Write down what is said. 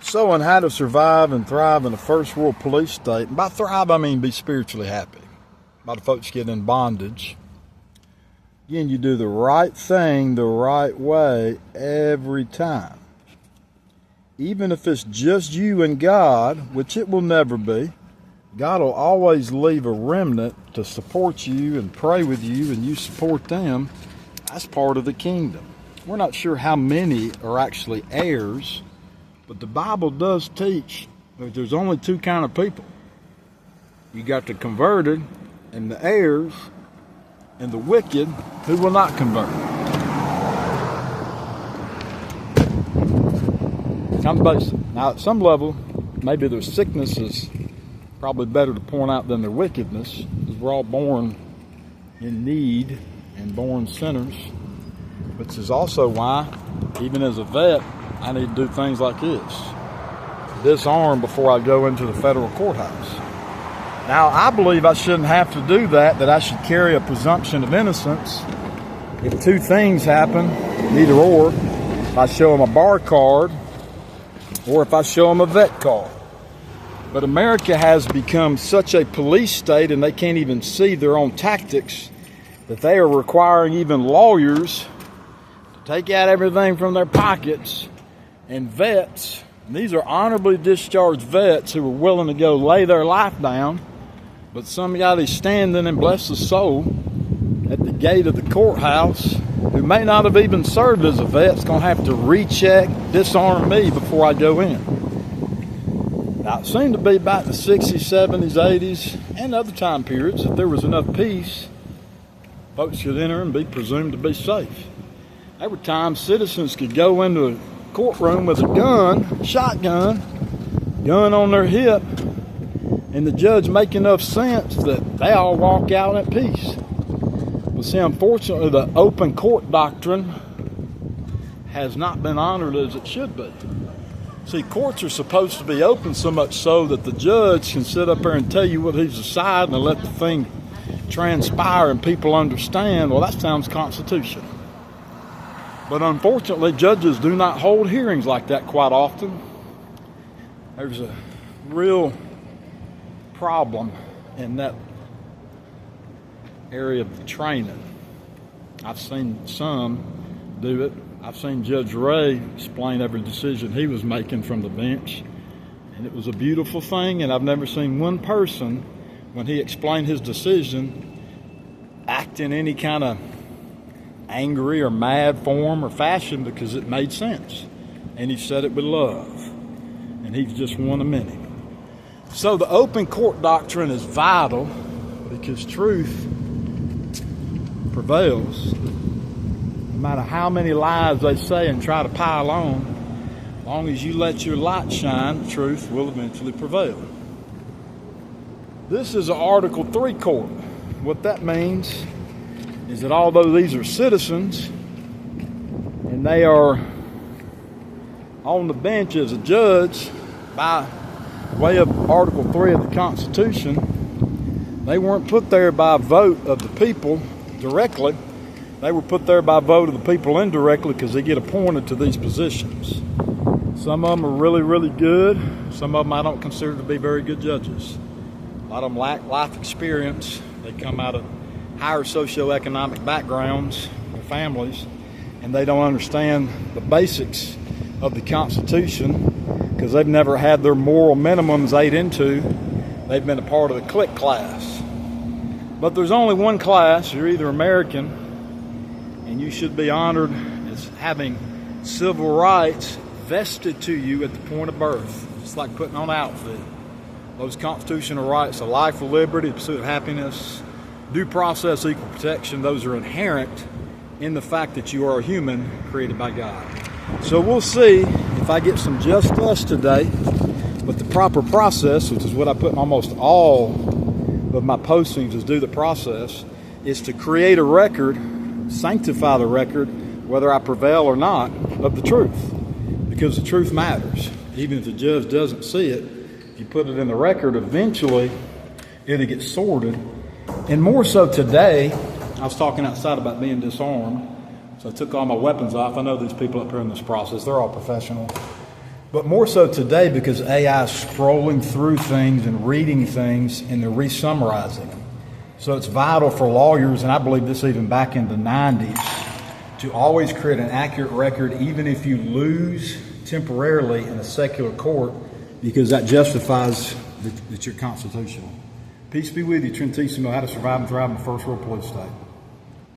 So on how to survive and thrive in a first world police state, and by thrive I mean be spiritually happy. A lot of folks get in bondage. Again, you do the right thing the right way every time. Even if it's just you and God, which it will never be, God will always leave a remnant to support you and pray with you, and you support them. That's part of the kingdom. We're not sure how many are actually heirs, but the Bible does teach that there's only two kind of people. You got the converted and the heirs, and the wicked who will not convert. Kind of basic. Now at some level, maybe their sickness is probably better to point out than their wickedness, because we're all born in need and born sinners, which is also why, even as a vet, I need to do things like this. Disarm before I go into the federal courthouse. Now, I believe I shouldn't have to do that I should carry a presumption of innocence. If two things happen, either or, if I show them a bar card or if I show them a vet card. But America has become such a police state, and they can't even see their own tactics, that they are requiring even lawyers to take out everything from their pockets. And vets, and these are honorably discharged vets who are willing to go lay their life down, but somebody's standing, and bless his soul, at the gate of the courthouse who may not have even served as a vet is going to have to recheck, disarm me before I go in. Now, it seemed to be back in the 60s, 70s, 80s, and other time periods, if there was enough peace, folks could enter and be presumed to be safe. There were times citizens could go into a courtroom with a gun, shotgun, gun on their hip, and the judge make enough sense that they all walk out at peace. But see, unfortunately, the open court doctrine has not been honored as it should be. See, courts are supposed to be open so much so that the judge can sit up there and tell you what he's deciding and let the thing transpire and people understand, well, that sounds constitutional. But unfortunately, judges do not hold hearings like that quite often. There's a real problem in that area of the training. I've seen some do it. I've seen Judge Ray explain every decision he was making from the bench, and it was a beautiful thing, and I've never seen one person, when he explained his decision, act in any kind of angry or mad form or fashion, because it made sense. And he said it with love. And he's just one of many. So the open court doctrine is vital because truth prevails. No matter how many lies they say and try to pile on, as long as you let your light shine, truth will eventually prevail. This is an Article 3 court. What that means is that although these are citizens and they are on the bench as a judge by way of Article 3 of the Constitution, they weren't put there by a vote of the people directly. They were put there by vote of the people indirectly because they get appointed to these positions. Some of them are really, really good. Some of them I don't consider to be very good judges. A lot of them lack life experience. They come out of higher socioeconomic backgrounds, their families, and they don't understand the basics of the Constitution because they've never had their moral minimums ate into. They've been a part of the clique class. But there's only one class. You're either American, and you should be honored as having civil rights vested to you at the point of birth. It's like putting on an outfit. Those constitutional rights of life, of liberty, the pursuit of happiness, due process, equal protection, those are inherent in the fact that you are a human created by God. So we'll see if I get some justice today, but the proper process, which is what I put in almost all of my postings, is do the process, is to create a record, sanctify the record, whether I prevail or not, of the truth. Because the truth matters. Even if the judge doesn't see it, if you put it in the record, eventually it'll get sorted. And more so today, I was talking outside about being disarmed, so I took all my weapons off. I know these people up here in this process, they're all professional. But more so today because AI is scrolling through things and reading things and they're re-summarizing them. So it's vital for lawyers, and I believe this even back in the 90s, to always create an accurate record even if you lose temporarily in a secular court, because that justifies that you're constitutional. Peace be with you, Trentissimo, how to survive and thrive in the first world police state.